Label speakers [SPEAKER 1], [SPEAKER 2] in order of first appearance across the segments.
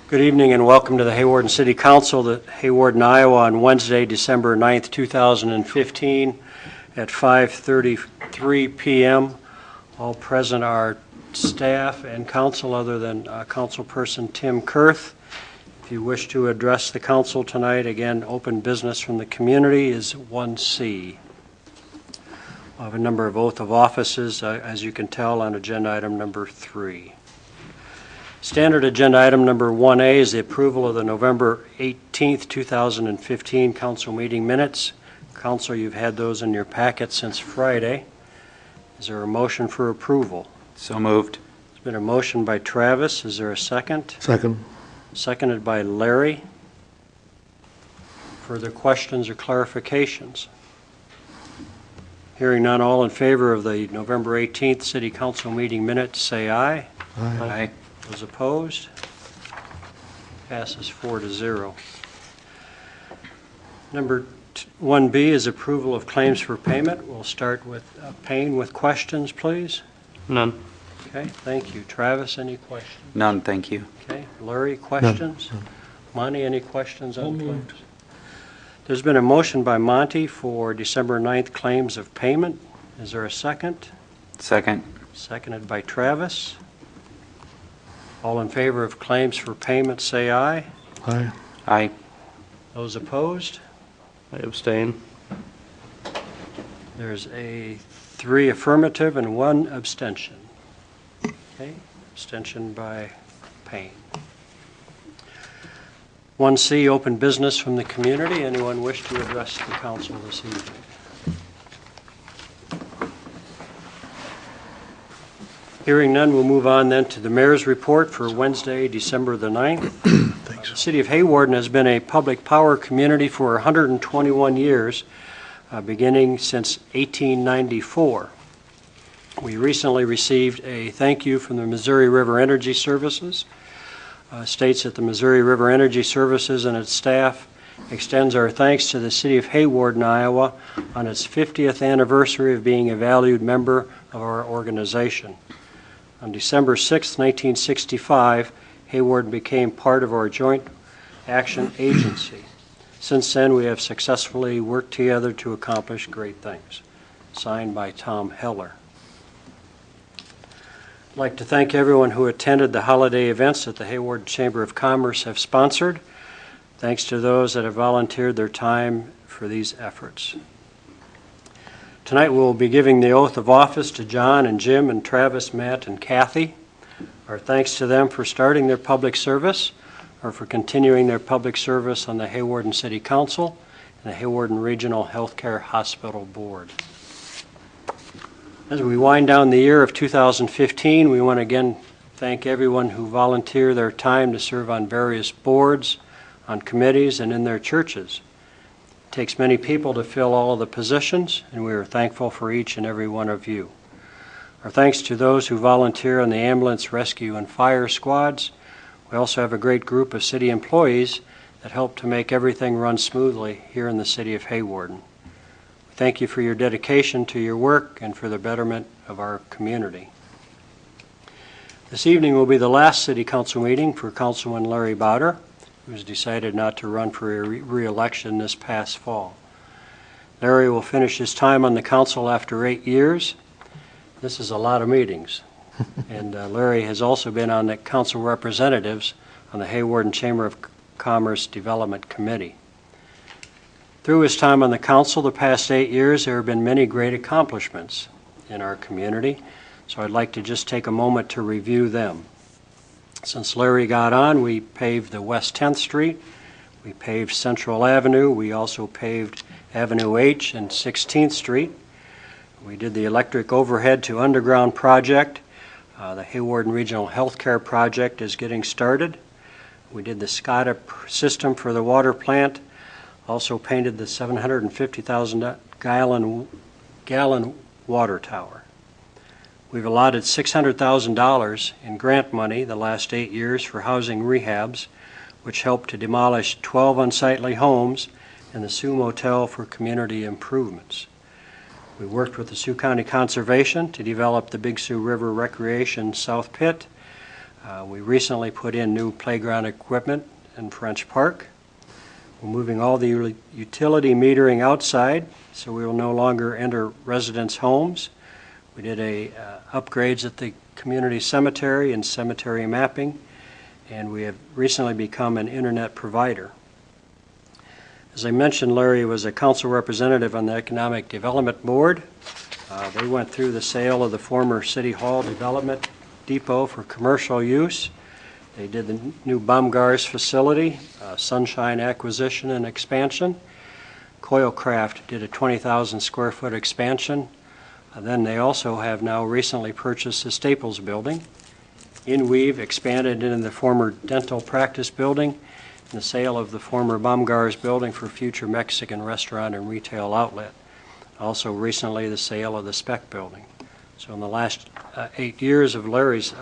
[SPEAKER 1] Good evening and welcome to the Hawarden City Council at Hawarden, Iowa on Wednesday, December 9th, 2015 at 5:33 p.m. All present are staff and council other than Councilperson Tim Kurth. If you wish to address the council tonight, again, open business from the community is 1C. We'll have a number of oath of offices, as you can tell, on agenda item number 3. Standard agenda item number 1A is the approval of the November 18th, 2015 council meeting minutes. Council, you've had those in your packet since Friday. Is there a motion for approval?
[SPEAKER 2] So moved.
[SPEAKER 1] There's been a motion by Travis. Is there a second?
[SPEAKER 3] Second.
[SPEAKER 1] Seconded by Larry. Further questions or clarifications? Hearing none, all in favor of the November 18th City Council meeting minutes, say aye.
[SPEAKER 2] Aye.
[SPEAKER 1] Those opposed? Passes 4-0. Number 1B is approval of claims for payment. We'll start with Payne with questions, please.
[SPEAKER 4] None.
[SPEAKER 1] Okay, thank you. Travis, any questions?
[SPEAKER 2] None, thank you.
[SPEAKER 1] Okay, Larry, questions?
[SPEAKER 3] None.
[SPEAKER 1] Monty, any questions on claims? There's been a motion by Monty for December 9th claims of payment. Is there a second?
[SPEAKER 2] Second.
[SPEAKER 1] Seconded by Travis. All in favor of claims for payment, say aye.
[SPEAKER 3] Aye.
[SPEAKER 2] Aye.
[SPEAKER 1] Those opposed?
[SPEAKER 4] I abstain.
[SPEAKER 1] There's 3 affirmative and 1 abstention. Okay, abstention by Payne. 1C, open business from the community. Anyone wish to address the council this evening? Hearing none, we'll move on then to the mayor's report for Wednesday, December the 9th.
[SPEAKER 3] Thanks.
[SPEAKER 1] The city of Hawarden has been a public power community for 121 years, beginning since 1894. We recently received a thank you from the Missouri River Energy Services. States that the Missouri River Energy Services and its staff extends our thanks to the city of Hawarden, Iowa, on its 50th anniversary of being a valued member of our organization. On December 6, 1965, Hawarden became part of our Joint Action Agency. Since then, we have successfully worked together to accomplish great things. Signed by Tom Heller. I'd like to thank everyone who attended the holiday events that the Hawarden Chamber of Commerce have sponsored. Thanks to those that have volunteered their time for these efforts. Tonight we'll be giving the oath of office to John and Jim and Travis, Matt, and Kathy. Our thanks to them for starting their public service or for continuing their public service on the Hawarden City Council and the Hawarden Regional Healthcare Hospital Board. As we wind down the year of 2015, we want to again thank everyone who volunteered their time to serve on various boards, on committees, and in their churches. It takes many people to fill all of the positions, and we are thankful for each and every one of you. Our thanks to those who volunteer on the ambulance, rescue, and fire squads. We also have a great group of city employees that help to make everything run smoothly here in the city of Hawarden. We thank you for your dedication to your work and for the betterment of our community. This evening will be the last city council meeting for Councilman Larry Bowder, who has decided not to run for re-election this past fall. Larry will finish his time on the council after 8 years. This is a lot of meetings. And Larry has also been on the council representatives on the Hawarden Chamber of Commerce Development Committee. Through his time on the council the past 8 years, there have been many great accomplishments in our community, so I'd like to just take a moment to review them. Since Larry got on, we paved the West 10th Street, we paved Central Avenue, we also paved Avenue H and 16th Street. We did the electric overhead to underground project. The Hawarden Regional Healthcare Project is getting started. We did the SCADA system for the water plant, also painted the 750,000 gallon water tower. We've allotted $600,000 in grant money the last 8 years for housing rehabs, which helped to demolish 12 unsightly homes and the Sioux Motel for community improvements. We worked with the Sioux County Conservation to develop the Big Sioux River Recreation South Pit, We recently put in new playground equipment in French Park. We're moving all the utility metering outside, so we will no longer enter residents' homes. We did upgrades at the community cemetery and cemetery mapping, and we have recently become an internet provider. As I mentioned, Larry was a council representative on the Economic Development Board. They went through the sale of the former City Hall Development Depot for commercial use. They did the new Baumgars facility, Sunshine acquisition and expansion. Coilcraft did a 20,000 square foot expansion. Then they also have now recently purchased the Staples building. InWeave expanded into the former dental practice building and the sale of the former Baumgars building for future Mexican restaurant and retail outlet. Also recently the sale of the Spec building. So in the last 8 years of Larry's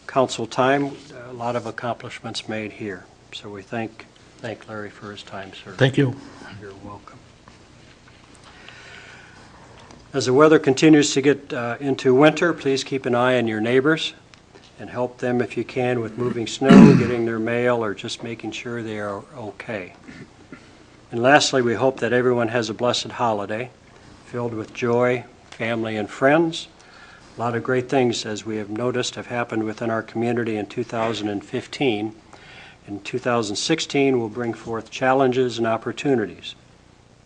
[SPEAKER 1] council time, a lot of accomplishments made here. So we thank Larry for his time, sir.
[SPEAKER 3] Thank you.
[SPEAKER 1] You're welcome. As the weather continues to get into winter, please keep an eye on your neighbors and help them if you can with moving snow, getting their mail, or just making sure they are okay. And lastly, we hope that everyone has a blessed holiday filled with joy, family, and friends. A lot of great things, as we have noticed, have happened within our community in 2015. In 2016, will bring forth challenges and opportunities.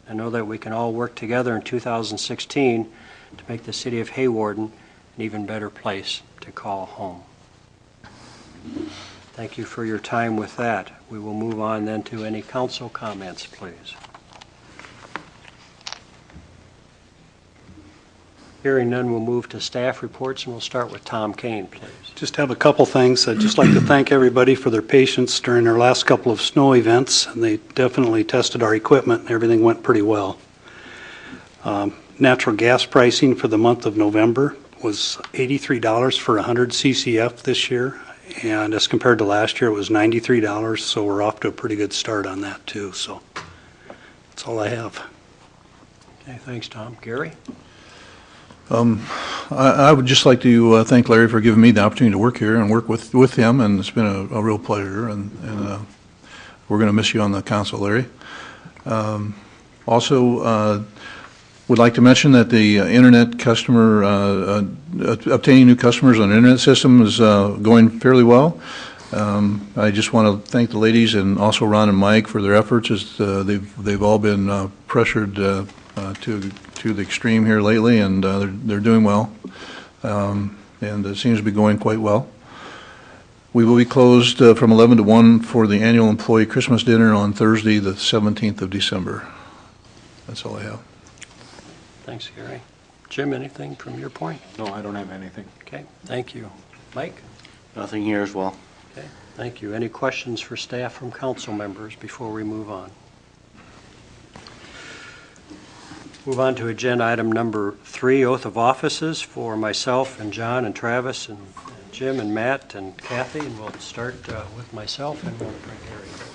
[SPEAKER 1] I know that we can all work together in 2016 to make the city of Hawarden an even better place to call home. Thank you for your time with that. We will move on then to any council comments, please. Hearing none, we'll move to staff reports, and we'll start with Tom Kane, please.
[SPEAKER 5] Just have a couple things. I'd just like to thank everybody for their patience during our last couple of snow events, and they definitely tested our equipment, and everything went pretty well. Natural gas pricing for the month of November was $83 for 100 CCF this year, and as compared to last year, it was $93, so we're off to a pretty good start on that, too. So that's all I have.
[SPEAKER 1] Okay, thanks, Tom. Gary?
[SPEAKER 3] I would just like to thank Larry for giving me the opportunity to work here and work with him, and it's been a real pleasure, and we're going to miss you on the council, Larry. Also, would like to mention that the internet customer, obtaining new customers on the internet system is going fairly well. I just want to thank the ladies and also Ron and Mike for their efforts, as they've all been pressured to the extreme here lately, and they're doing well, and it seems to be going quite well. We will be closed from 11 to 1 for the annual employee Christmas dinner on Thursday, the 17th of December. That's all I have.
[SPEAKER 1] Thanks, Gary. Jim, anything from your point?
[SPEAKER 2] No, I don't have anything.
[SPEAKER 1] Okay, thank you. Mike?
[SPEAKER 2] Nothing here as well.
[SPEAKER 1] Okay, thank you. Any questions for staff from council members before we move on? Move on to agenda item number 3, oath of offices for myself and John and Travis and Jim and Matt and Kathy, and we'll start with myself, and we'll bring Gary forward,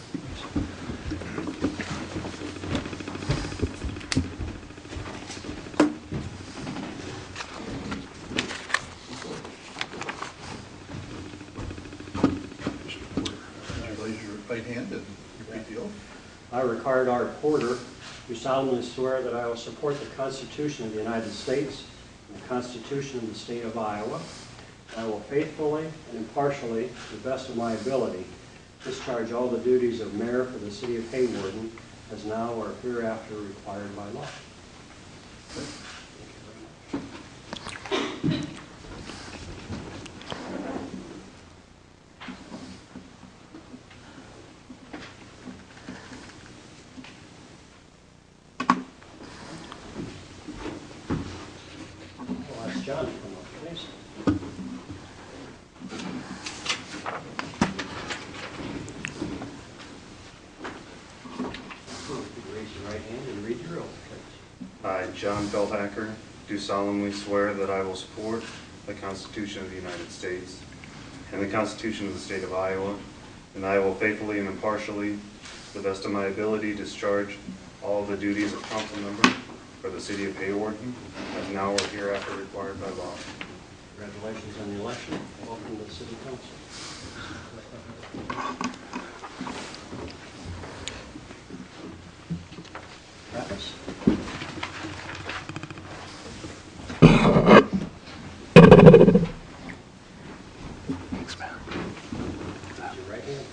[SPEAKER 3] Raise your right hand and repeat the oath.
[SPEAKER 1] I, Rickard R. Porter, do solemnly swear that I will support the Constitution of the United States and the Constitution of the State of Iowa. I will faithfully and impartially, to the best of my ability, discharge all the duties of mayor for the city of Hawarden as now or hereafter required by law. John, come up, please. Raise your right hand and read your oath, please.
[SPEAKER 6] I, John Feldhacker, do solemnly swear that I will support the Constitution of the United States and the Constitution of the State of Iowa, and I will faithfully and impartially, to the best of my ability, discharge all the duties of council member for the city of Hawarden as now or hereafter required by law.
[SPEAKER 1] Congratulations on the election. Welcome to the City Council. Travis?
[SPEAKER 2] Thanks, man.
[SPEAKER 1] Raise your right hand.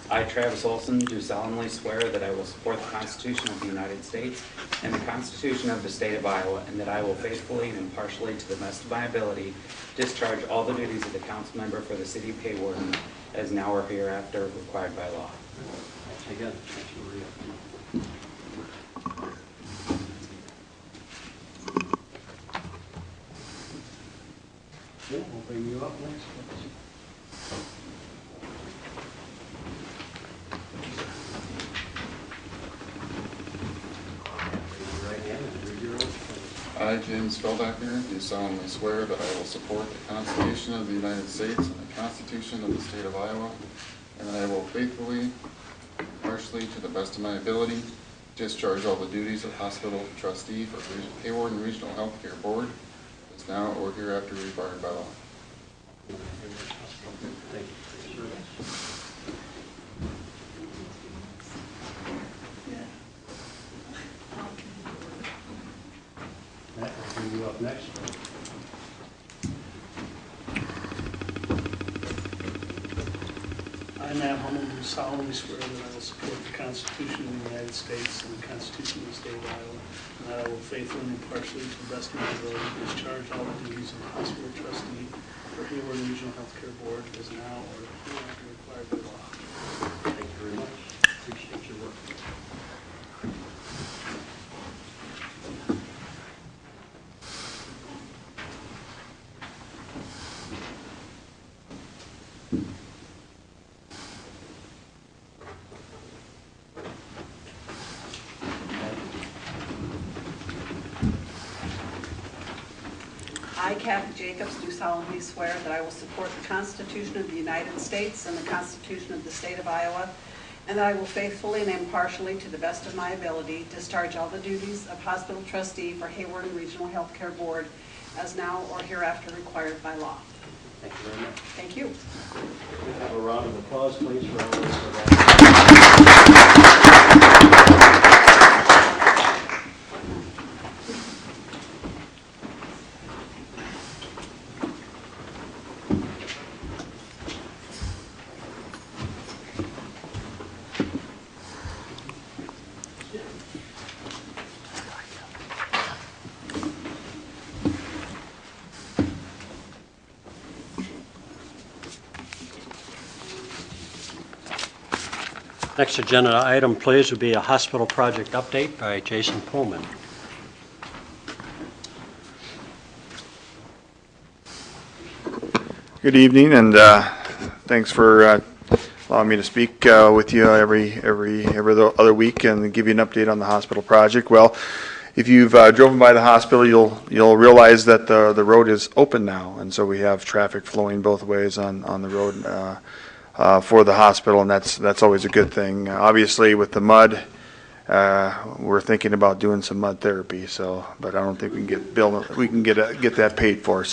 [SPEAKER 7] I, Travis Olson, do solemnly swear that I will support the Constitution of the United States and the Constitution of the State of Iowa, and that I will faithfully and impartially, to the best of my ability, discharge all the duties of the council member for the city of Hawarden as now or hereafter required by law.
[SPEAKER 1] Thanks again. Thanks, Maria. Yeah, we'll bring you up next.
[SPEAKER 8] I, James Feldacker, do solemnly swear that I will support the Constitution of the United States and the Constitution of the State of Iowa, and that I will faithfully, impartially, to the best of my ability, discharge all the duties of hospital trustee for Hawarden Regional Healthcare Board as now or hereafter required by law.
[SPEAKER 1] Thank you for your service. Matt, I'll bring you up next.
[SPEAKER 5] I, Matt Hummel, do solemnly swear that I will support the Constitution of the United States and the Constitution of the State of Iowa, and that I will faithfully and impartially, to the best of my ability, discharge all the duties of hospital trustee for Hawarden Regional Healthcare Board as now or hereafter required by law.
[SPEAKER 1] Thank you very much. Appreciate your work.
[SPEAKER 9] I, Kathy Jacobs, do solemnly swear that I will support the Constitution of the United States and the Constitution of the State of Iowa, and that I will faithfully and impartially, to the best of my ability, discharge all the duties of hospital trustee for Hawarden Regional Healthcare Board as now or hereafter required by law.
[SPEAKER 1] Thank you very much.
[SPEAKER 9] Thank you.
[SPEAKER 1] We'll have a round of applause, please, for all those. Next agenda item, please, would be a hospital project update by Jason Pullman.
[SPEAKER 10] Good evening, and thanks for allowing me to speak with you every other week and give you an update on the hospital project. Well, if you've driven by the hospital, you'll realize that the road is open now, and so we have traffic flowing both ways on the road for the hospital, and that's always a good thing. Obviously, with the mud, we're thinking about doing some mud therapy. But I don't think we can get that paid for.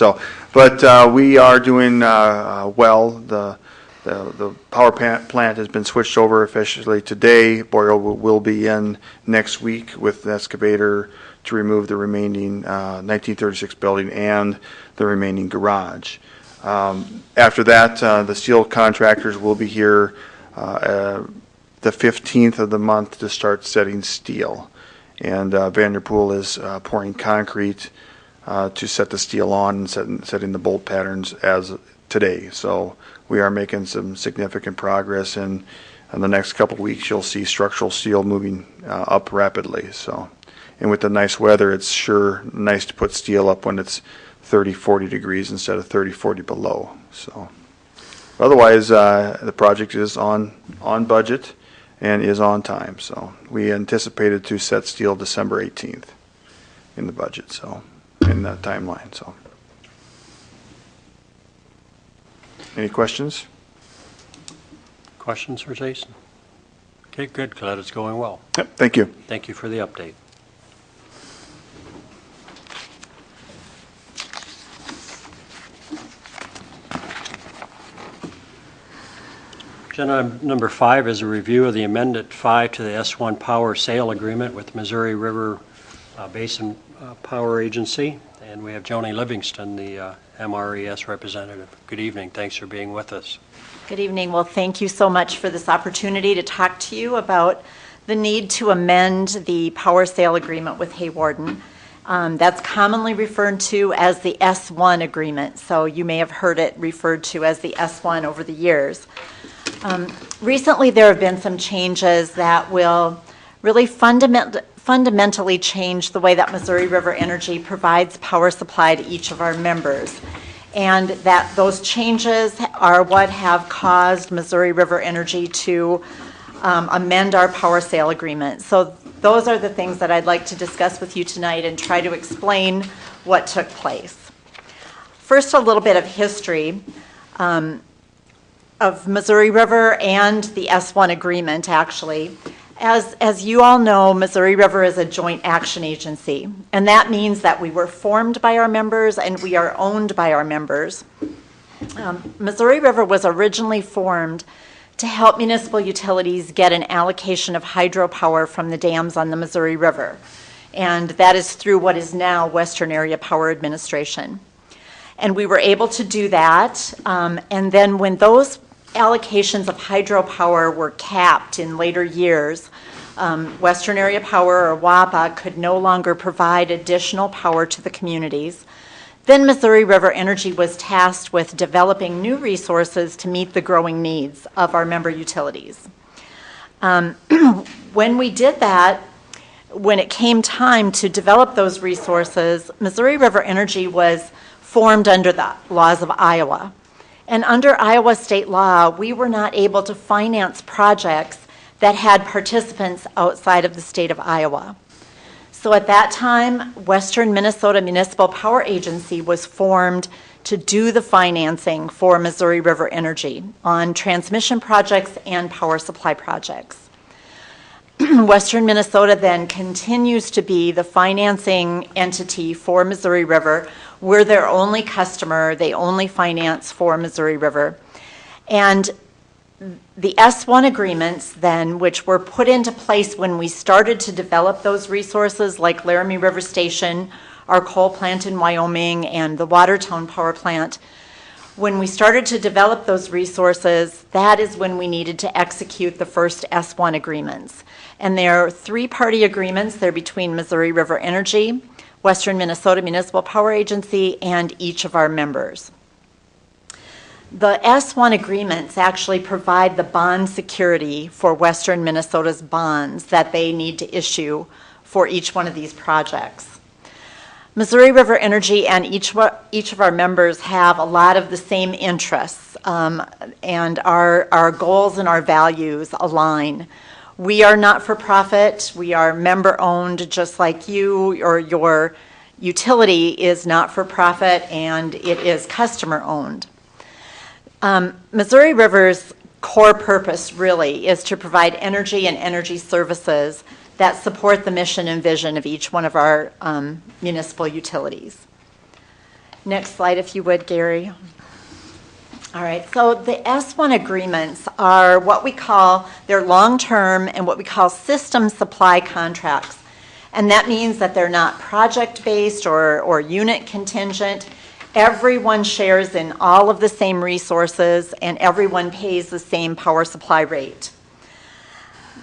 [SPEAKER 10] But we are doing well. The power plant has been switched over officially today. Boyle will be in next week with the excavator to remove the remaining 1936 building and the remaining garage. After that, the steel contractors will be here the 15th of the month to start setting steel. And Vanderpool is pouring concrete to set the steel on and setting the bolt patterns as today. So we are making some significant progress, and in the next couple of weeks you'll see structural steel moving up rapidly. And with the nice weather, it's sure nice to put steel up when it's 30-40 degrees instead of 30-40 below. So otherwise, the project is on budget and is on time. So we anticipated to set steel December 18th in the budget, so in the timeline. So any questions?
[SPEAKER 1] Questions for Jason? Okay, good. Glad it's going well.
[SPEAKER 10] Yep, thank you.
[SPEAKER 1] Thank you for the update. Agenda item number 5 is a review of the Amendment 5 to the S1 Power Sale Agreement with Missouri River Basin Power Agency. And we have Joni Livingston, the MRES representative. Good evening. Thanks for being with us.
[SPEAKER 11] Good evening. Well, thank you so much for this opportunity to talk to you about the need to amend the power sale agreement with Hawarden. That's commonly referred to as the S1 agreement, so you may have heard it referred to as the S1 over the years. Recently, there have been some changes that will really fundamentally change the way that Missouri River Energy provides power supply to each of our members. And that those changes are what have caused Missouri River Energy to amend our power sale agreement. So those are the things that I'd like to discuss with you tonight and try to explain what took place. First, a little bit of history of Missouri River and the S1 agreement, actually. As you all know, Missouri River is a joint action agency, and that means that we were formed by our members and we are owned by our members. Missouri River was originally formed to help municipal utilities get an allocation of hydropower from the dams on the Missouri River, and that is through what is now Western Area Power Administration. And we were able to do that, and then when those allocations of hydropower were capped in later years, Western Area Power, or WAPA, could no longer provide additional power to the communities. Then Missouri River Energy was tasked with developing new resources to meet the growing needs of our member utilities. When we did that, when it came time to develop those resources, Missouri River Energy was formed under the laws of Iowa. And under Iowa state law, we were not able to finance projects that had participants outside of the state of Iowa. So at that time, Western Minnesota Municipal Power Agency was formed to do the financing for Missouri River Energy on transmission projects and power supply projects. Western Minnesota then continues to be the financing entity for Missouri River. We're their only customer. They only finance for Missouri River. And the S1 agreements then, which were put into place when we started to develop those resources, like Laramie River Station, our coal plant in Wyoming, and the Watertown power plant, when we started to develop those resources, that is when we needed to execute the first S1 agreements. And they're three-party agreements. They're between Missouri River Energy, Western Minnesota Municipal Power Agency, and each of our members. The S1 agreements actually provide the bond security for Western Minnesota's bonds that they need to issue for each one of these projects. Missouri River Energy and each of our members have a lot of the same interests, and our goals and our values align. We are not-for-profit. We are member-owned, just like you, or your utility is not-for-profit, and it is customer-owned. Missouri River's core purpose, really, is to provide energy and energy services that support the mission and vision of each one of our municipal utilities. Next slide, if you would, Gary. All right, so the S1 agreements are what we call, they're long-term and what we call system supply contracts. And that means that they're not project-based or unit contingent. Everyone shares in all of the same resources and everyone pays the same power supply rate.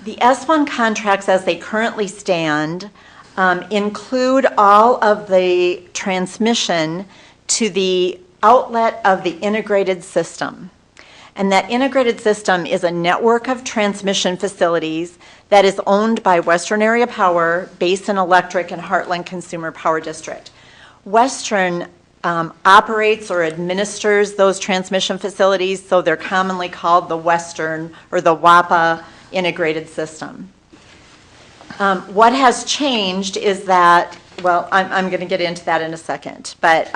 [SPEAKER 11] The S1 contracts as they currently stand include all of the transmission to the outlet of the integrated system. And that integrated system is a network of transmission facilities that is owned by Western Area Power, Basin Electric, and Heartland Consumer Power District. Western operates or administers those transmission facilities, so they're commonly called the Western or the WAPA integrated system. What has changed is that, well, I'm going to get into that in a second, but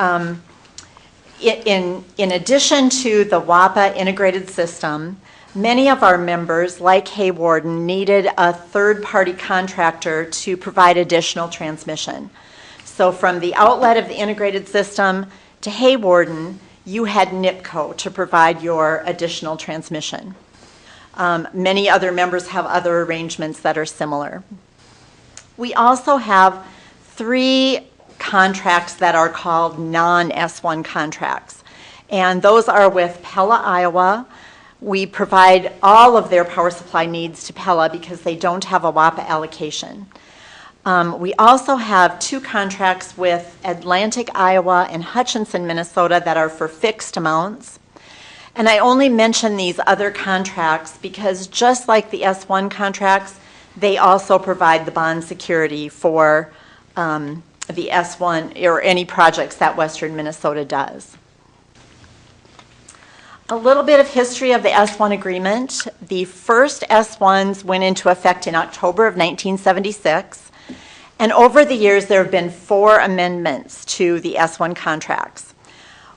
[SPEAKER 11] in addition to the WAPA integrated system, many of our members, like Hawarden, needed a third-party contractor to provide additional transmission. So from the outlet of the integrated system to Hawarden, you had NIPCO to provide your additional transmission. Many other members have other arrangements that are similar. We also have 3 contracts that are called non-S1 contracts, and those are with Pella, Iowa. We provide all of their power supply needs to Pella because they don't have a WAPA allocation. We also have 2 contracts with Atlantic, Iowa and Hutchinson, Minnesota that are for fixed amounts. And I only mention these other contracts because just like the S1 contracts, they also provide the bond security for the S1 or any projects that Western Minnesota does. A little bit of history of the S1 agreement. The first S1s went into effect in October of 1976. And over the years, there have been 4 amendments to the S1 contracts.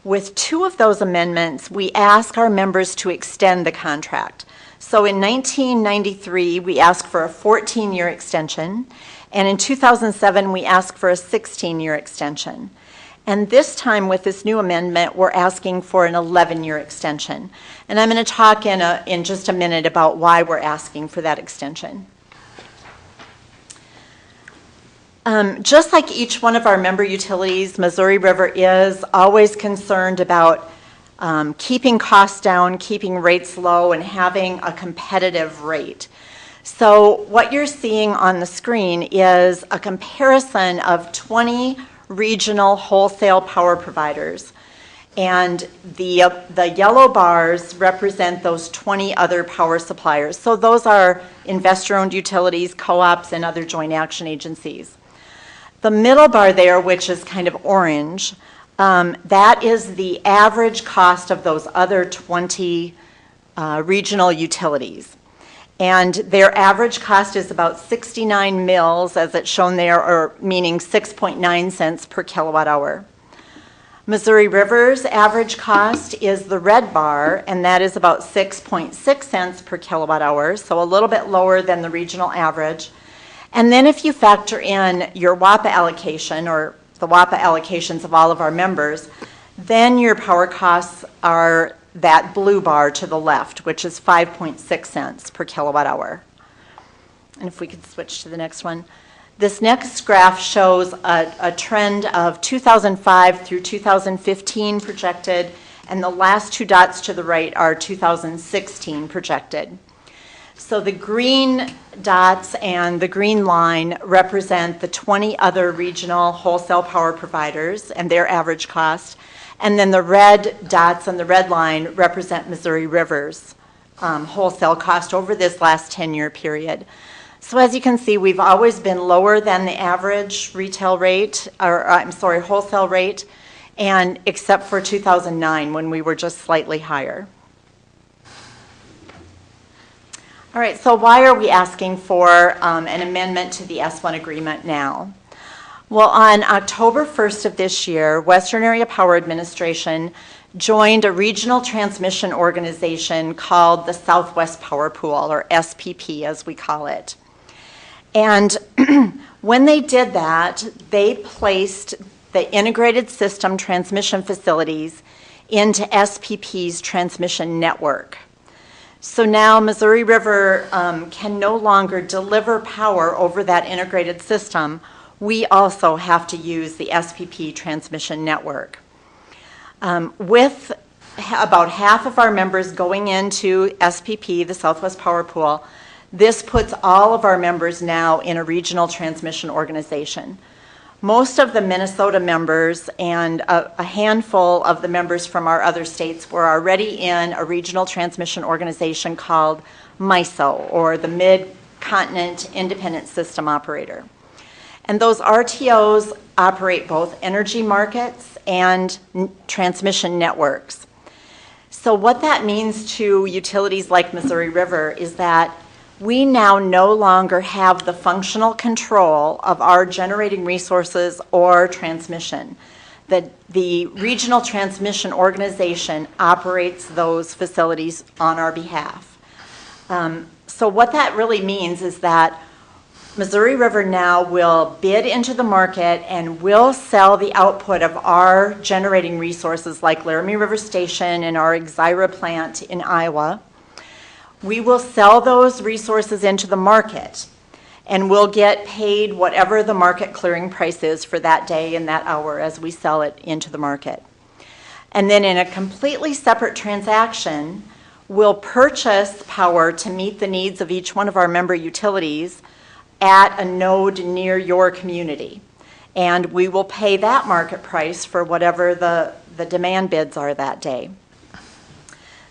[SPEAKER 11] With 2 of those amendments, we ask our members to extend the contract. So in 1993, we asked for a 14-year extension, and in 2007, we asked for a 16-year extension. And this time, with this new amendment, we're asking for an 11-year extension. And I'm going to talk in just a minute about why we're asking for that extension. Just like each one of our member utilities, Missouri River is always concerned about keeping costs down, keeping rates low, and having a competitive rate. So what you're seeing on the screen is a comparison of 20 regional wholesale power providers. And the yellow bars represent those 20 other power suppliers. So those are investor-owned utilities, co-ops, and other joint action agencies. The middle bar there, which is kind of orange, that is the average cost of those other 20 regional utilities. And their average cost is about 69 mils, as it's shown there, or meaning 6.9 cents per kilowatt hour. Missouri River's average cost is the red bar, and that is about 6.6 cents per kilowatt hour, so a little bit lower than the regional average. And then if you factor in your WAPA allocation, or the WAPA allocations of all of our members, then your power costs are that blue bar to the left, which is 5.6 cents per kilowatt hour. And if we could switch to the next one. This next graph shows a trend of 2005 through 2015 projected, and the last 2 dots to the right are 2016 projected. So the green dots and the green line represent the 20 other regional wholesale power providers and their average cost. And then the red dots and the red line represent Missouri River's wholesale cost over this last 10-year period. So as you can see, we've always been lower than the average retail rate, wholesale rate, and except for 2009 when we were just slightly higher. All right, so why are we asking for an amendment to the S1 agreement now? Well, on October 1st of this year, Western Area Power Administration joined a regional transmission organization called the Southwest Power Pool, or SPP as we call it. And when they did that, they placed the integrated system transmission facilities into SPP's transmission network. So now Missouri River can no longer deliver power over that integrated system. We also have to use the SPP transmission network. With about half of our members going into SPP, the Southwest Power Pool, this puts all of our members now in a regional transmission organization. Most of the Minnesota members and a handful of the members from our other states were already in a regional transmission organization called MISO, or the Mid-Continent Independent System Operator. And those RTOs operate both energy markets and transmission networks. So what that means to utilities like Missouri River is that we now no longer have the functional control of our generating resources or transmission. The regional transmission organization operates those facilities on our behalf. So what that really means is that Missouri River now will bid into the market and will sell the output of our generating resources like Laramie River Station and our Exira plant in Iowa. We will sell those resources into the market, and we'll get paid whatever the market clearing price is for that day and that hour as we sell it into the market. And then in a completely separate transaction, we'll purchase power to meet the needs of each one of our member utilities at a node near your community. And we will pay that market price for whatever the demand bids are that day.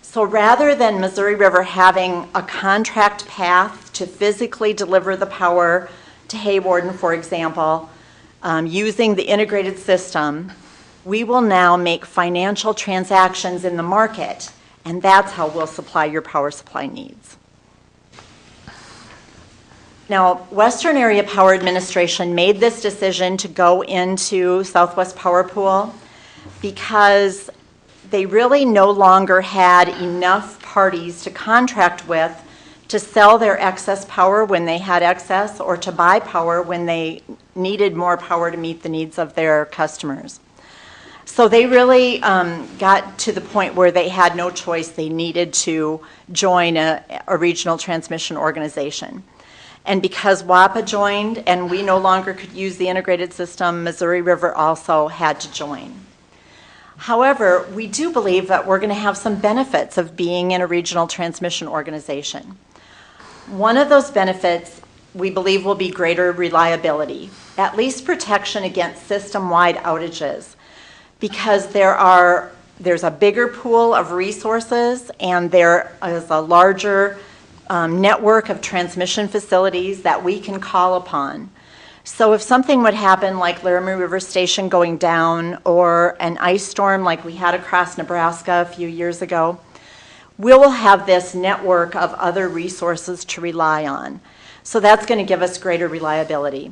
[SPEAKER 11] So rather than Missouri River having a contract path to physically deliver the power to Hawarden, for example, using the integrated system, we will now make financial transactions in the market, and that's how we'll supply your power supply needs. Now, Western Area Power Administration made this decision to go into Southwest Power Pool because they really no longer had enough parties to contract with to sell their excess power when they had excess or to buy power when they needed more power to meet the needs of their customers. So they really got to the point where they had no choice. They needed to join a regional transmission organization. And because WAPA joined and we no longer could use the integrated system, Missouri River also had to join. However, we do believe that we're going to have some benefits of being in a regional transmission organization. One of those benefits we believe will be greater reliability, at least protection against system-wide outages, because there's a bigger pool of resources and there is a larger network of transmission facilities that we can call upon. So if something would happen like Laramie River Station going down or an ice storm like we had across Nebraska a few years ago, we will have this network of other resources to rely on. So that's going to give us greater reliability.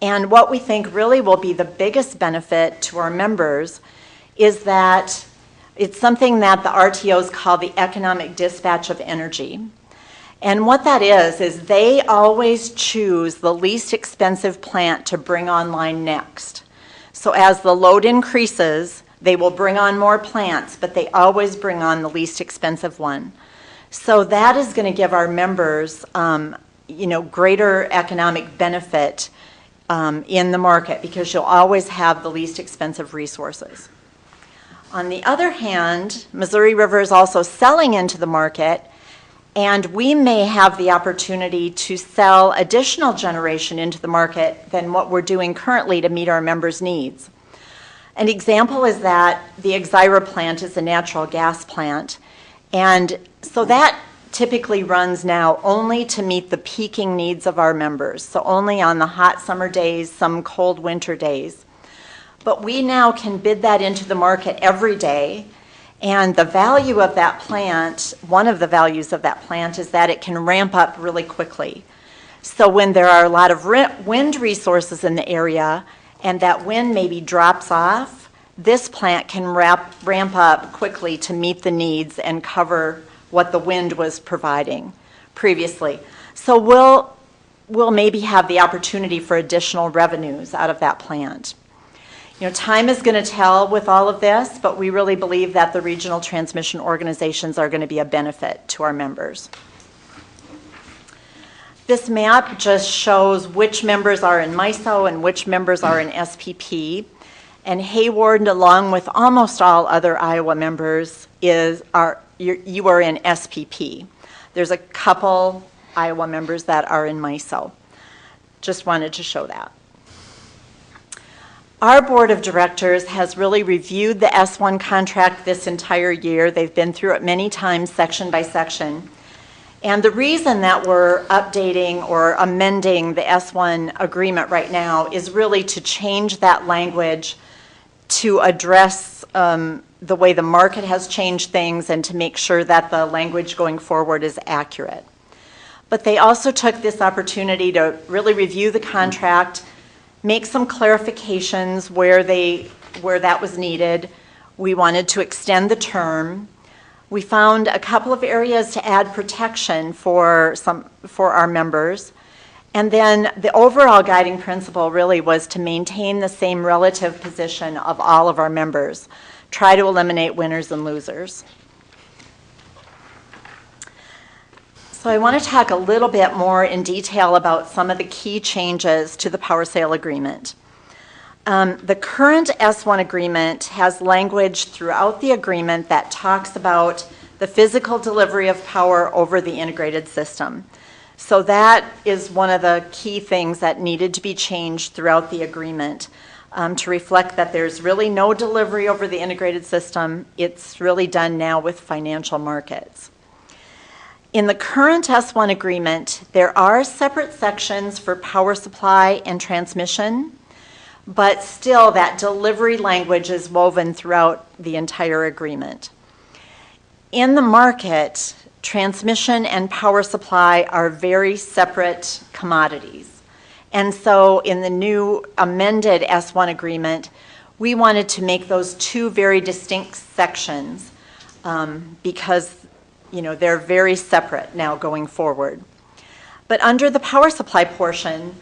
[SPEAKER 11] And what we think really will be the biggest benefit to our members is that it's something that the RTOs call the economic dispatch of energy. And what that is they always choose the least expensive plant to bring online next. So as the load increases, they will bring on more plants, but they always bring on the least expensive one. So that is going to give our members, greater economic benefit in the market because you'll always have the least expensive resources. On the other hand, Missouri River is also selling into the market, and we may have the opportunity to sell additional generation into the market than what we're doing currently to meet our members' needs. An example is that the Exira plant is a natural gas plant, and so that typically runs now only to meet the peaking needs of our members, so only on the hot summer days, some cold winter days. But we now can bid that into the market every day. And the value of that plant, one of the values of that plant is that it can ramp up really quickly. So when there are a lot of wind resources in the area and that wind maybe drops off, this plant can ramp up quickly to meet the needs and cover what the wind was providing previously. So we'll maybe have the opportunity for additional revenues out of that plant. Time is going to tell with all of this, but we really believe that the regional transmission organizations are going to be a benefit to our members. This map just shows which members are in MISO and which members are in SPP. And Hawarden, along with almost all other Iowa members, you are in SPP. There's a couple Iowa members that are in MISO. Just wanted to show that. Our board of directors has really reviewed the S1 contract this entire year. They've been through it many times, section by section. And the reason that we're updating or amending the S1 agreement right now is really to change that language to address the way the market has changed things and to make sure that the language going forward is accurate. But they also took this opportunity to really review the contract, make some clarifications where that was needed. We wanted to extend the term. We found a couple of areas to add protection for our members. And then the overall guiding principle really was to maintain the same relative position of all of our members. Try to eliminate winners and losers. So I want to talk a little bit more in detail about some of the key changes to the power sale agreement. The current S1 agreement has language throughout the agreement that talks about the physical delivery of power over the integrated system. So that is one of the key things that needed to be changed throughout the agreement to reflect that there's really no delivery over the integrated system. It's really done now with financial markets. In the current S1 agreement, there are separate sections for power supply and transmission, but still that delivery language is woven throughout the entire agreement. In the market, transmission and power supply are very separate commodities. And so in the new amended S1 agreement, we wanted to make those two very distinct sections because they're very separate now going forward. But under the power supply portion,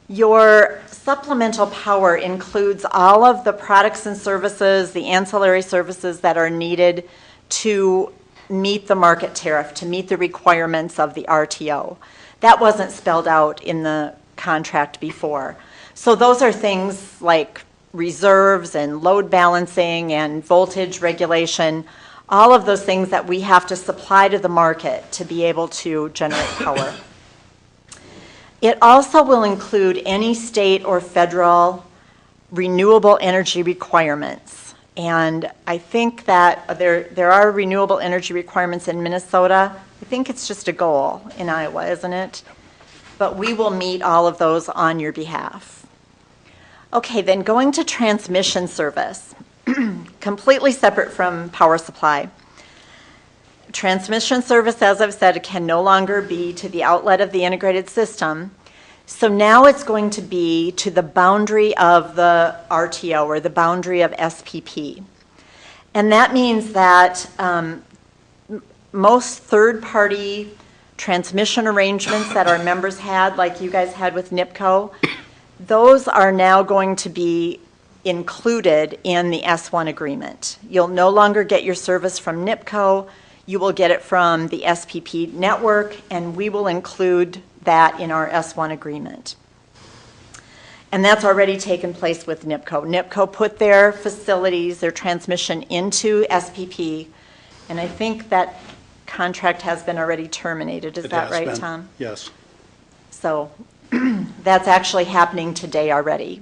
[SPEAKER 11] your supplemental power includes all of the products and services, the ancillary services that are needed to meet the market tariff, to meet the requirements of the RTO. That wasn't spelled out in the contract before. So those are things like reserves and load balancing and voltage regulation, all of those things that we have to supply to the market to be able to generate power. It also will include any state or federal renewable energy requirements. And I think that there are renewable energy requirements in Minnesota. I think it's just a goal in Iowa, isn't it? But we will meet all of those on your behalf. Okay, then going to transmission service, completely separate from power supply. Transmission service, as I've said, can no longer be to the outlet of the integrated system. So now it's going to be to the boundary of the RTO or the boundary of SPP. And that means that most third-party transmission arrangements that our members had, like you guys had with NIPCO, those are now going to be included in the S1 agreement. You'll no longer get your service from NIPCO. You will get it from the SPP network, and we will include that in our S1 agreement. And that's already taken place with NIPCO. NIPCO put their facilities, their transmission into SPP, and I think that contract has been already terminated. Is that right, Tom?
[SPEAKER 5] Yes.
[SPEAKER 11] So that's actually happening today already.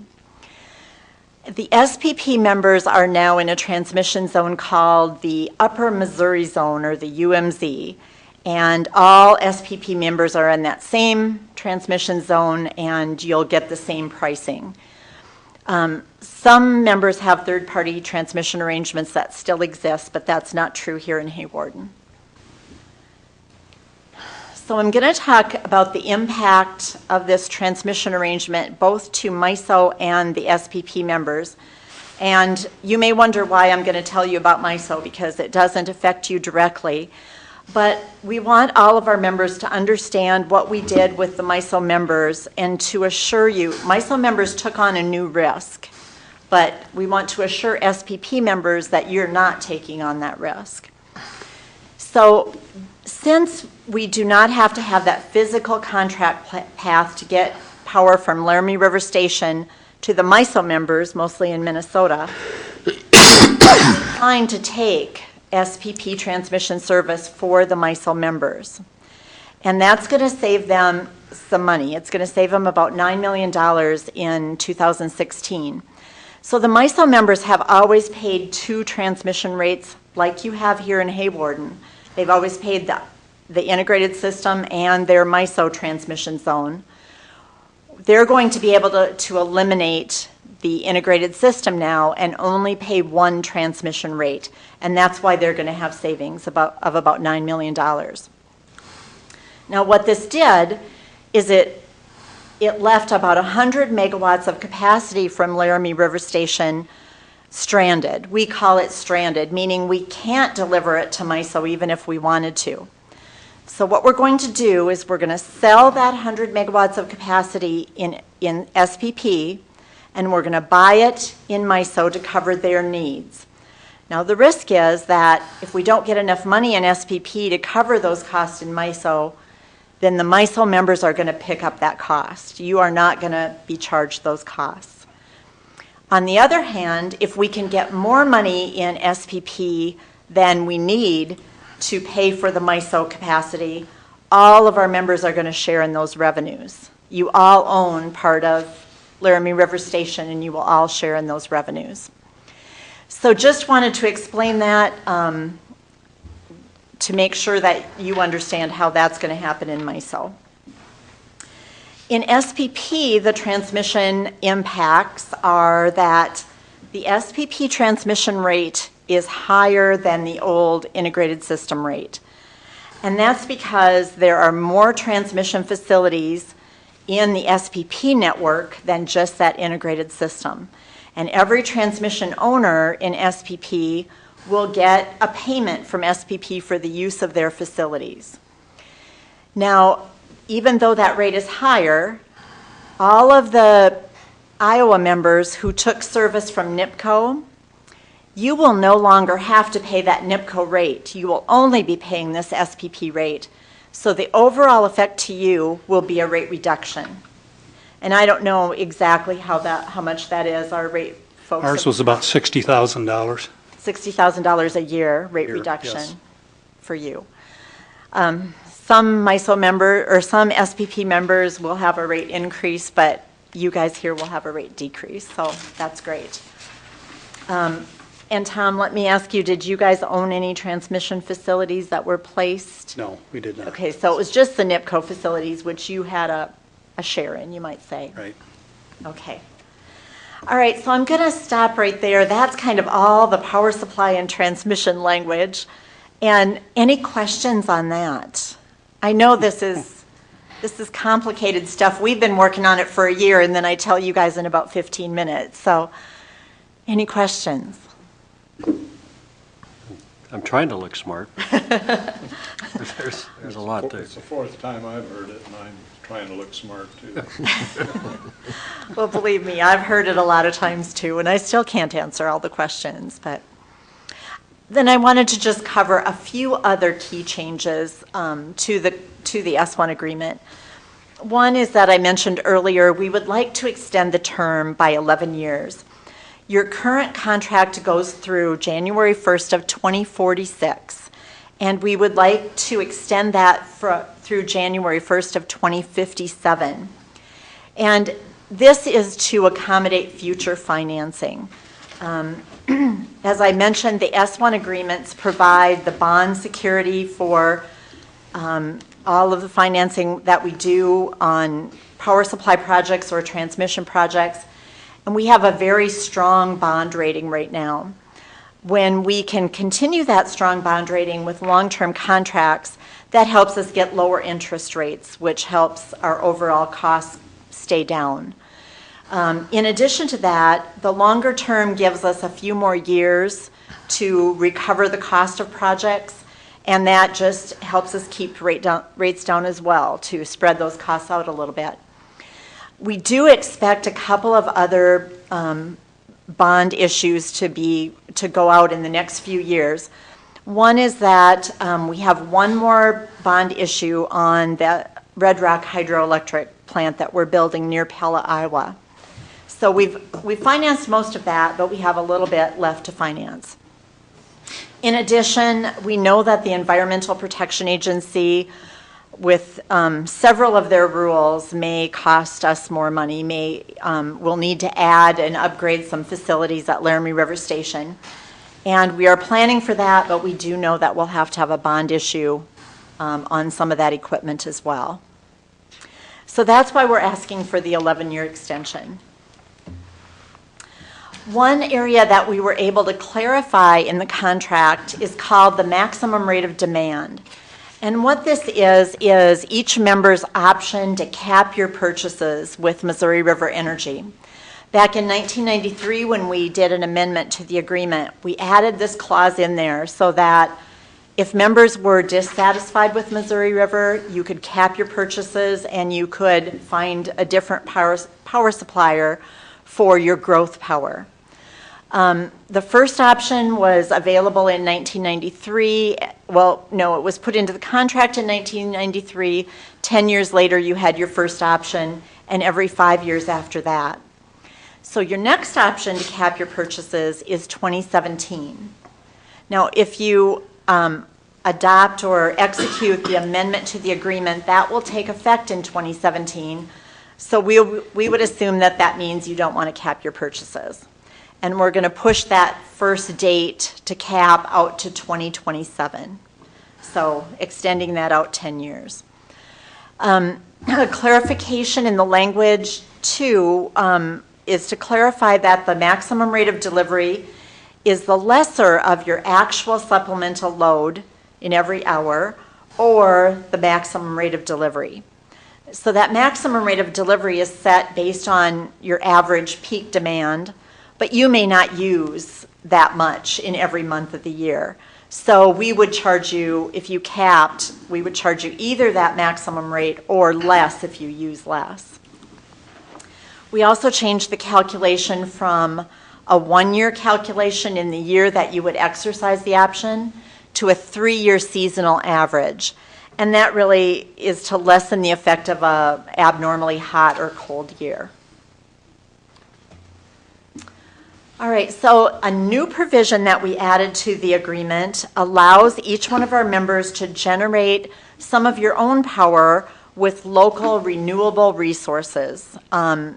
[SPEAKER 11] The SPP members are now in a transmission zone called the Upper Missouri Zone, or the UMZ, and all SPP members are in that same transmission zone, and you'll get the same pricing. Some members have third-party transmission arrangements that still exist, but that's not true here in Hawarden. So I'm going to talk about the impact of this transmission arrangement both to MISO and the SPP members. And you may wonder why I'm going to tell you about MISO, because it doesn't affect you directly. But we want all of our members to understand what we did with the MISO members and to assure you, MISO members took on a new risk, but we want to assure SPP members that you're not taking on that risk. So since we do not have to have that physical contract path to get power from Laramie River Station to the MISO members, mostly in Minnesota, it's fine to take SPP transmission service for the MISO members. And that's going to save them some money. It's going to save them about $9 million in 2016. So the MISO members have always paid two transmission rates like you have here in Hawarden. They've always paid the integrated system and their MISO transmission zone. They're going to be able to eliminate the integrated system now and only pay one transmission rate. And that's why they're going to have savings of about $9 million. Now what this did is it left about 100 megawatts of capacity from Laramie River Station stranded. We call it stranded, meaning we can't deliver it to MISO even if we wanted to. So what we're going to do is we're going to sell that 100 megawatts of capacity in SPP, and we're going to buy it in MISO to cover their needs. Now the risk is that if we don't get enough money in SPP to cover those costs in MISO, then the MISO members are going to pick up that cost. You are not going to be charged those costs. On the other hand, if we can get more money in SPP than we need to pay for the MISO capacity, all of our members are going to share in those revenues. You all own part of Laramie River Station, and you will all share in those revenues. So just wanted to explain that to make sure that you understand how that's going to happen in MISO. In SPP, the transmission impacts are that the SPP transmission rate is higher than the old integrated system rate. And that's because there are more transmission facilities in the SPP network than just that integrated system. And every transmission owner in SPP will get a payment from SPP for the use of their facilities. Now, even though that rate is higher, all of the Iowa members who took service from NIPCO, you will no longer have to pay that NIPCO rate. You will only be paying this SPP rate. So the overall effect to you will be a rate reduction. And I don't know exactly how much that is. Our rate folks.
[SPEAKER 5] Ours was about $60,000.
[SPEAKER 11] $60,000 a year rate reduction
[SPEAKER 5] yes.
[SPEAKER 11] for you. Some MISO member or some SPP members will have a rate increase, but you guys here will have a rate decrease. So that's great. And Tom, let me ask you, did you guys own any transmission facilities that were placed?
[SPEAKER 5] No, we did not.
[SPEAKER 11] Okay, so it was just the NIPCO facilities, which you had a share in, you might say.
[SPEAKER 5] Right.
[SPEAKER 11] Okay. All right, so I'm going to stop right there. That's kind of all the power supply and transmission language. And any questions on that? I know this is complicated stuff. We've been working on it for a year, and then I tell you guys in about 15 minutes. So any questions?
[SPEAKER 1] I'm trying to look smart. There's a lot there.
[SPEAKER 2] It's the fourth time I've heard it, and I'm trying to look smart, too.
[SPEAKER 11] Well, believe me, I've heard it a lot of times, too, and I still can't answer all the questions. But then I wanted to just cover a few other key changes to the S1 agreement. One is that I mentioned earlier, we would like to extend the term by 11 years. Your current contract goes through January 1st of 2046, and we would like to extend that through January 1st of 2057. And this is to accommodate future financing. As I mentioned, the S1 agreements provide the bond security for all of the financing that we do on power supply projects or transmission projects. And we have a very strong bond rating right now. When we can continue that strong bond rating with long-term contracts, that helps us get lower interest rates, which helps our overall costs stay down. In addition to that, the longer term gives us a few more years to recover the cost of projects, and that just helps us keep rates down as well, to spread those costs out a little bit. We do expect a couple of other bond issues to go out in the next few years. One is that we have one more bond issue on the Red Rock hydroelectric plant that we're building near Pella, Iowa. So we've financed most of that, but we have a little bit left to finance. In addition, we know that the Environmental Protection Agency, with several of their rules, may cost us more money. We'll need to add and upgrade some facilities at Laramie River Station. And we are planning for that, but we do know that we'll have to have a bond issue on some of that equipment as well. So that's why we're asking for the 11-year extension. One area that we were able to clarify in the contract is called the maximum rate of demand. And what this is each member's option to cap your purchases with Missouri River Energy. Back in 1993, when we did an amendment to the agreement, we added this clause in there so that if members were dissatisfied with Missouri River, you could cap your purchases and you could find a different power supplier for your growth power. The first option was available in 1993. Well, no, it was put into the contract in 1993. 10 years later, you had your first option, and every 5 years after that. So your next option to cap your purchases is 2017. Now, if you adopt or execute the amendment to the agreement, that will take effect in 2017. So we would assume that that means you don't want to cap your purchases. And we're going to push that first date to cap out to 2027. So extending that out 10 years. A clarification in the language, too, is to clarify that the maximum rate of delivery is the lesser of your actual supplemental load in every hour or the maximum rate of delivery. So that maximum rate of delivery is set based on your average peak demand, but you may not use that much in every month of the year. So we would charge you, if you capped, we would charge you either that maximum rate or less if you use less. We also changed the calculation from a 1-year calculation in the year that you would exercise the option to a 3-year seasonal average. And that really is to lessen the effect of a abnormally hot or cold year. All right, so a new provision that we added to the agreement allows each one of our members to generate some of your own power with local renewable resources.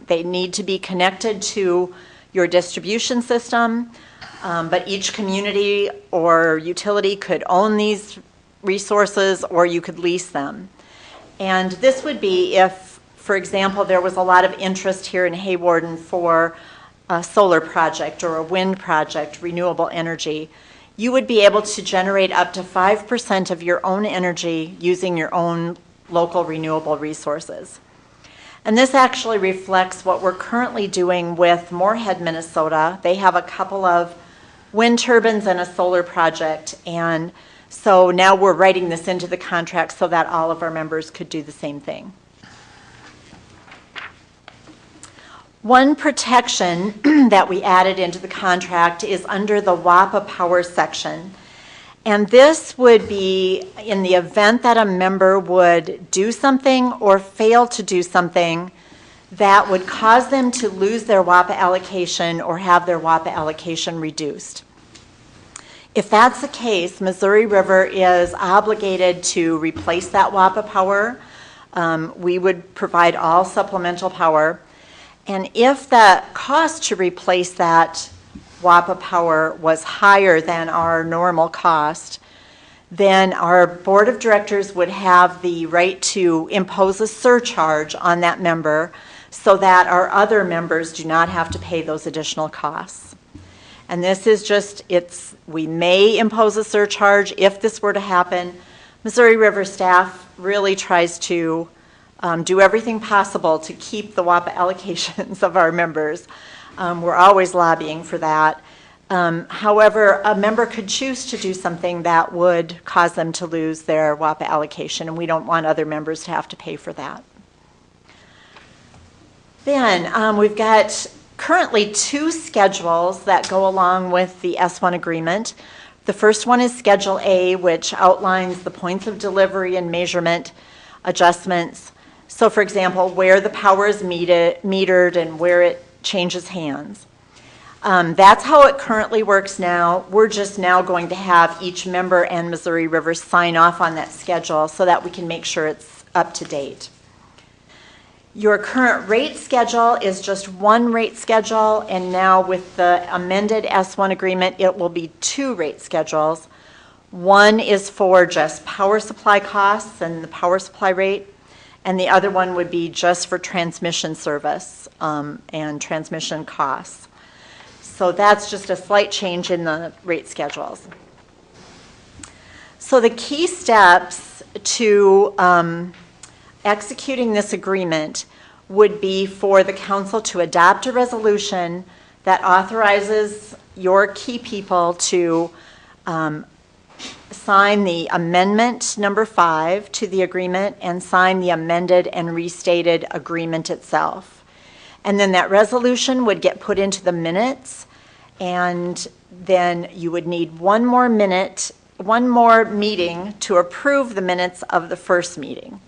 [SPEAKER 11] They need to be connected to your distribution system, but each community or utility could own these resources or you could lease them. And this would be if, for example, there was a lot of interest here in Hawarden for a solar project or a wind project, renewable energy. You would be able to generate up to 5% of your own energy using your own local renewable resources. And this actually reflects what we're currently doing with Moorhead, Minnesota. They have a couple of wind turbines and a solar project, and so now we're writing this into the contract so that all of our members could do the same thing. One protection that we added into the contract is under the WAPA power section. And this would be in the event that a member would do something or fail to do something that would cause them to lose their WAPA allocation or have their WAPA allocation reduced. If that's the case, Missouri River is obligated to replace that WAPA power. We would provide all supplemental power. And if the cost to replace that WAPA power was higher than our normal cost, then our board of directors would have the right to impose a surcharge on that member so that our other members do not have to pay those additional costs. And this is just, we may impose a surcharge if this were to happen. Missouri River staff really tries to do everything possible to keep the WAPA allocations of our members. We're always lobbying for that. However, a member could choose to do something that would cause them to lose their WAPA allocation, and we don't want other members to have to pay for that. Then we've got currently 2 schedules that go along with the S1 agreement. The first one is Schedule A, which outlines the points of delivery and measurement adjustments. So, for example, where the power is metered and where it changes hands. That's how it currently works now. We're just now going to have each member and Missouri River sign off on that schedule so that we can make sure it's up to date. Your current rate schedule is just one rate schedule, and now with the amended S1 agreement, it will be 2 rate schedules. One is for just power supply costs and the power supply rate, and the other one would be just for transmission service and transmission costs. So that's just a slight change in the rate schedules. So the key steps to executing this agreement would be for the council to adopt a resolution that authorizes your key people to sign the amendment number 5 to the agreement and sign the amended and restated agreement itself. And then that resolution would get put into the minutes, and then you would need one more meeting to approve the minutes of the first meeting.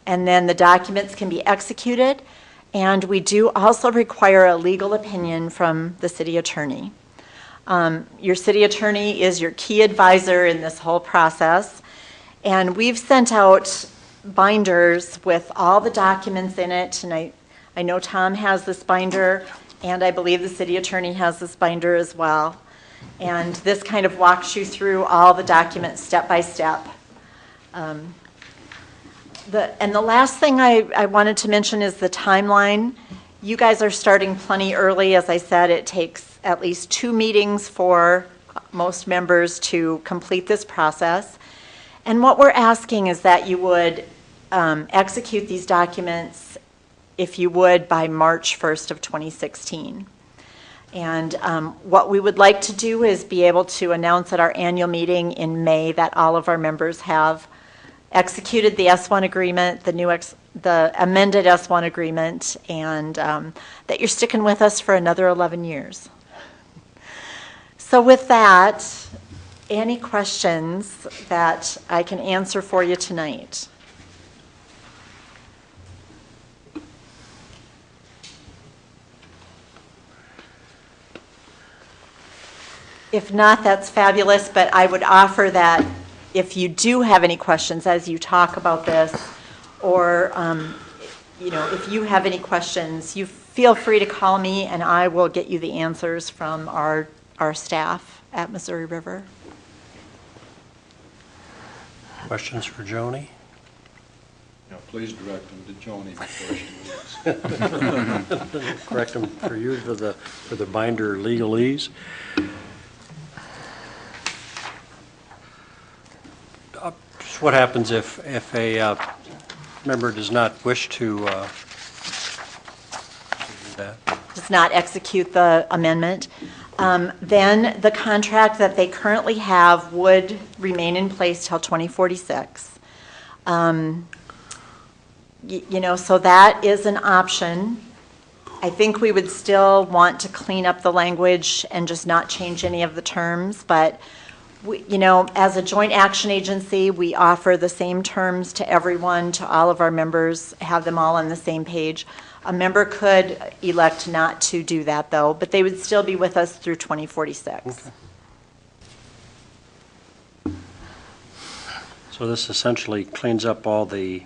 [SPEAKER 11] And then the documents can be executed, and we do also require a legal opinion from the city attorney. Your city attorney is your key advisor in this whole process, and we've sent out binders with all the documents in it, and I know Tom has this binder, and I believe the city attorney has this binder as well. And this kind of walks you through all the documents step by step. And the last thing I wanted to mention is the timeline. You guys are starting plenty early. As I said, it takes at least 2 meetings for most members to complete this process. And what we're asking is that you would execute these documents, if you would, by March 1st of 2016. And what we would like to do is be able to announce at our annual meeting in May that all of our members have executed the S1 agreement, the amended S1 agreement, and that you're sticking with us for another 11 years. So with that, any questions that I can answer for you tonight? If not, that's fabulous, but I would offer that if you do have any questions as you talk about this, or if you have any questions, you feel free to call me and I will get you the answers from our staff at Missouri River.
[SPEAKER 1] Questions for Joni?
[SPEAKER 2] Now, please direct them to Joni before she leaves.
[SPEAKER 1] Correct them for you for the binder legalese. What happens if a member does not wish to do that?
[SPEAKER 11] Does not execute the amendment, then the contract that they currently have would remain in place till 2046. So that is an option. I think we would still want to clean up the language and just not change any of the terms, but as a joint action agency, we offer the same terms to everyone, to all of our members, have them all on the same page. A member could elect not to do that, though, but they would still be with us through 2046.
[SPEAKER 1] Okay. So this essentially cleans up all the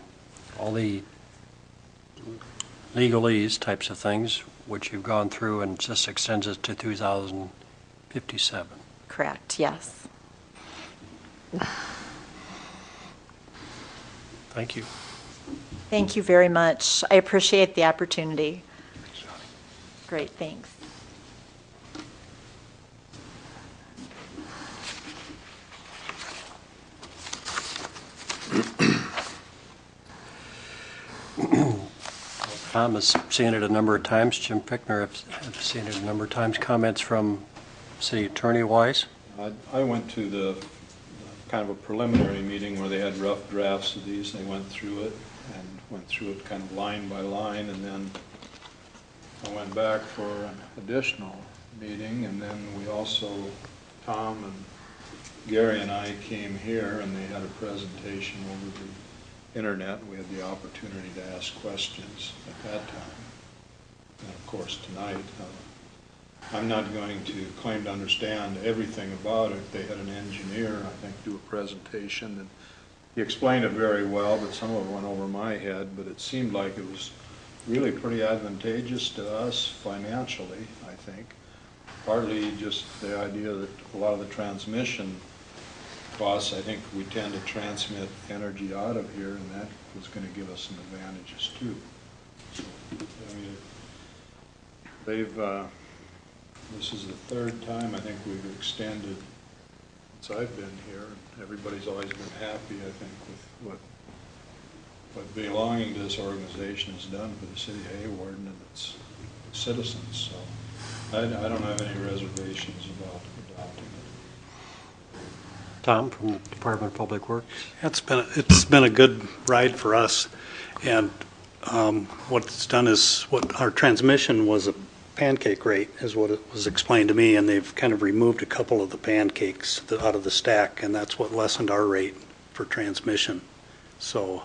[SPEAKER 1] legalese types of things, which you've gone through, and just extends it to 2057.
[SPEAKER 11] Correct, yes.
[SPEAKER 1] Thank you.
[SPEAKER 11] Thank you very much. I appreciate the opportunity. Great, thanks.
[SPEAKER 1] Tom has seen it a number of times. Jim Fickner have seen it a number of times. Comments from City Attorney Wise?
[SPEAKER 2] I went to the kind of a preliminary meeting where they had rough drafts of these. They went through it kind of line by line, and then I went back for an additional meeting, and then we also, Tom and Gary and I came here, and they had a presentation over the internet, and we had the opportunity to ask questions at that time. And of course tonight, I'm not going to claim to understand everything about it. They had an engineer, I think, do a presentation, and he explained it very well, but some of it went over my head, but it seemed like it was really pretty advantageous to us financially, I think. Partly just the idea that a lot of the transmission costs, I think we tend to transmit energy out of here, and that was going to give us some advantages too. So, I mean, this is the third time I think we've extended since I've been here. Everybody's always been happy, I think, with what belonging to this organization has done for the city of Hawarden and its citizens. So I don't have any reservations about adopting it.
[SPEAKER 1] Tom from the Department of Public Works?
[SPEAKER 5] It's been a good ride for us, and what it's done is, what our transmission was a pancake rate, is what it was explained to me, and they've kind of removed a couple of the pancakes out of the stack, and that's what lessened our rate for transmission. So,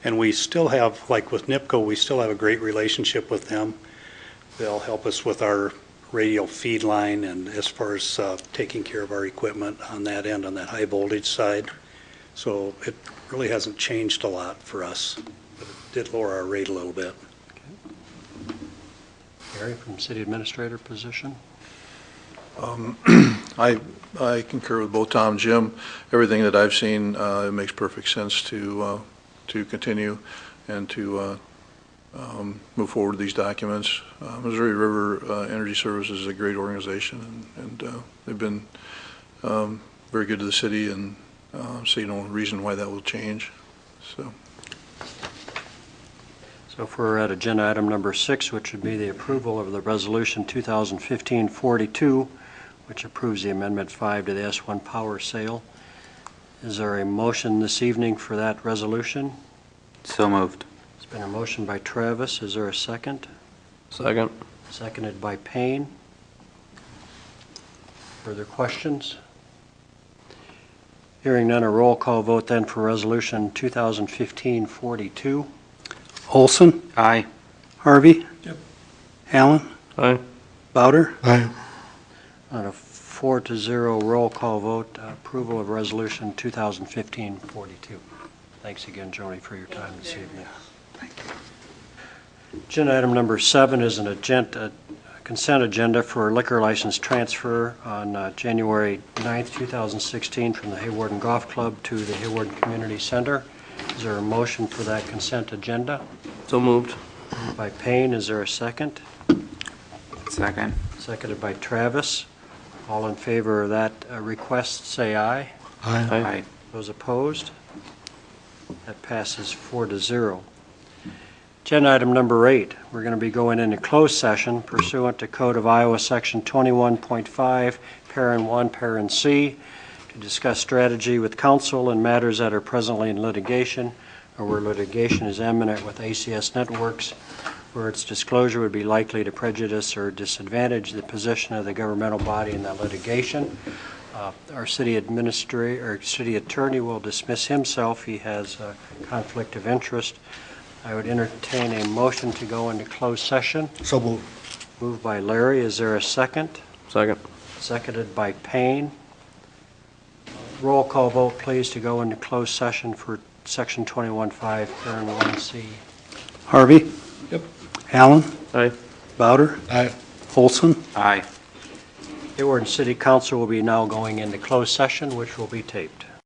[SPEAKER 5] and we still have, like with NIPCO, we still have a great relationship with them. They'll help us with our radial feed line and as far as taking care of our equipment on that end, on that high voltage side. So it really hasn't changed a lot for us, but it did lower our rate a little bit.
[SPEAKER 1] Gary, from city administrator position.
[SPEAKER 3] I concur with both Tom and Jim. Everything that I've seen, it makes perfect sense to continue and to move forward with these documents. Missouri River Energy Services is a great organization, and they've been very good to the city, and see no reason why that will change. So
[SPEAKER 1] if we're at agenda item number 6, which would be the approval of the resolution 2015-42, which approves the amendment 5 to the S1 power sale. Is there a motion this evening for that resolution?
[SPEAKER 7] So moved.
[SPEAKER 1] It's been a motion by Travis. Is there a second?
[SPEAKER 4] Second.
[SPEAKER 1] Seconded by Payne. Further questions? Hearing none, a roll call vote then for resolution 2015-42.
[SPEAKER 5] Olson?
[SPEAKER 7] Aye.
[SPEAKER 5] Harvey?
[SPEAKER 2] Yep.
[SPEAKER 5] Allen?
[SPEAKER 4] Aye.
[SPEAKER 5] Bowder?
[SPEAKER 2] Aye.
[SPEAKER 1] On a 4-0 roll call vote, approval of resolution 2015-42. Thanks again, Joni, for your time this evening. Agenda item number 7 is a consent agenda for liquor license transfer on January 9th, 2016 from the Hawarden Golf Club to the Hawarden Community Center. Is there a motion for that consent agenda?
[SPEAKER 4] So moved.
[SPEAKER 1] Moved by Payne. Is there a second?
[SPEAKER 7] Second.
[SPEAKER 1] Seconded by Travis. All in favor of that request, say aye.
[SPEAKER 7] Aye.
[SPEAKER 1] Those opposed? That passes 4-0. Agenda item number 8, we're going to be going into closed session pursuant to Code of Iowa Section 21.5, Parent 1, Parent C, to discuss strategy with counsel and matters that are presently in litigation or where litigation is imminent with ACS Networks, where its disclosure would be likely to prejudice or disadvantage the position of the governmental body in that litigation. Our city administrator or city attorney will dismiss himself. He has a conflict of interest. I would entertain a motion to go into closed session.
[SPEAKER 2] So moved.
[SPEAKER 1] Moved by Larry. Is there a second?
[SPEAKER 4] Second.
[SPEAKER 1] Seconded by Payne. Roll call vote, please, to go into closed session for Section 21.5, Parent 1C.
[SPEAKER 5] Harvey?
[SPEAKER 2] Yep.
[SPEAKER 5] Allen?
[SPEAKER 4] Aye.
[SPEAKER 5] Bowder?
[SPEAKER 2] Aye.
[SPEAKER 5] Olson?
[SPEAKER 7] Aye.
[SPEAKER 1] Hawarden City Council will be now going into closed session, which will be taped.